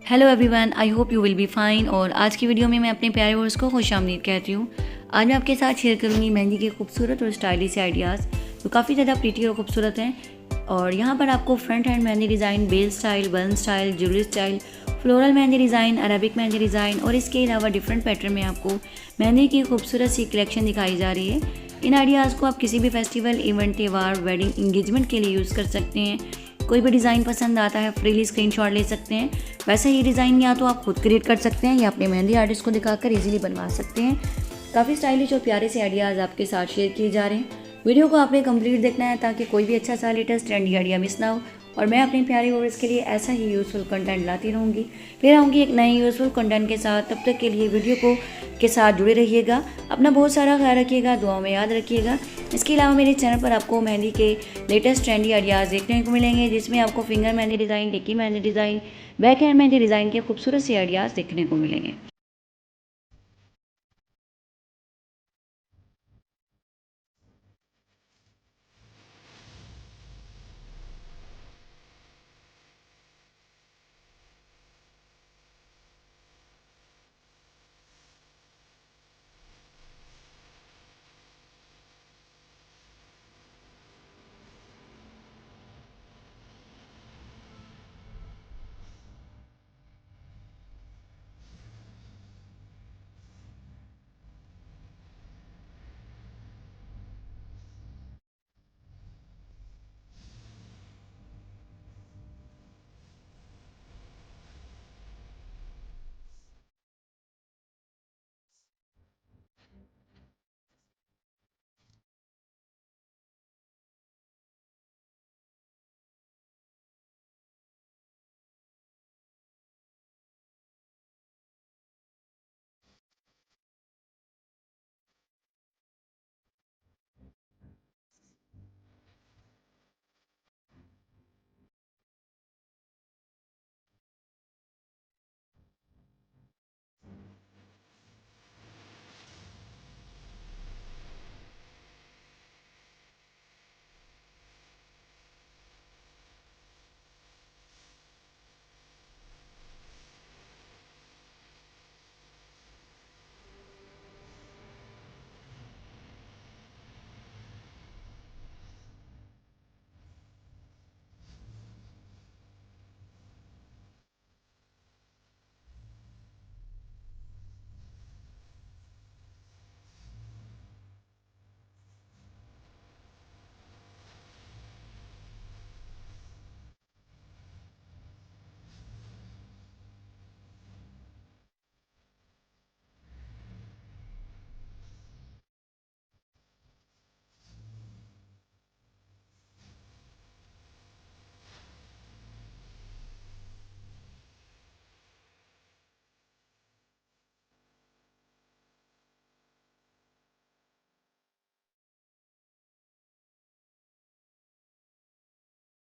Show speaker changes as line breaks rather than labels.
Hello everyone, I hope you will be fine. और आज की वीडियो में मैं अपने प्यारे व्यूअर्स को खुशामदीद कहती हूँ। आज मैं आपके साथ शेयर करूँगी मेहंदी के खूबसूरत और स्टाइलिश आइडियाज़ जो काफ़ी ज़्यादा प्रीटी और खूबसूरत हैं। और यहाँ पर आपको फ्रंट हैंड मेहंदी डिज़ाइन, बेल style, bun style, jewellery style, floral mehndi design, Arabic mehndi design और इसके अलावा डिफरेंट पैटर्न में आपको मेहंदी की खूबसूरत सी कलेक्शन दिखाई जा रही है। इन आइडियाज़ को आप किसी भी फेस्टिवल, इवेंट, त्यौहार, वेडिंग, इंगेजमेंट के लिए यूज़ कर सकते हैं। कोई भी डिज़ाइन पसंद आता है फ्रीली स्क्रीनशॉट ले सकते हैं। वैसे ये डिज़ाइन या तो आप खुद क्रिएट कर सकते हैं या अपने मेहंदी आर्टिस्ट को दिखाकर इजीली बनवा सकते हैं। काफ़ी स्टाइलिश और प्यारे से आइडियाज़ आपके साथ शेयर किए जा रहे हैं। वीडियो को आपने कंप्लीट देखना है ताकि कोई भी अच्छा सा लेटेस्ट ट्रेंडी आइडिया मिस ना हो। और मैं अपने प्यारे व्यूअर्स के लिए ऐसा ही यूज़फुल कंटेंट लाती रहूँगी। फिर आऊँगी एक नए यूज़फुल कंटेंट के साथ। तब तक के लिए वीडियो को के साथ जुड़े रहिएगा। अपना बहुत सारा ख्याल रखिएगा, दुआओं में याद रखिएगा। इसके अलावा मेरे चैनल पर आपको मेहंदी के लेटेस्ट ट्रेंडी आइडियाज़ देखने को मिलेंगे, जिसमें आपको finger mehndi design, tikki mehndi design, back hand mehndi design के खूबसूरत से आइडियाज़ देखने को मिलेंगे।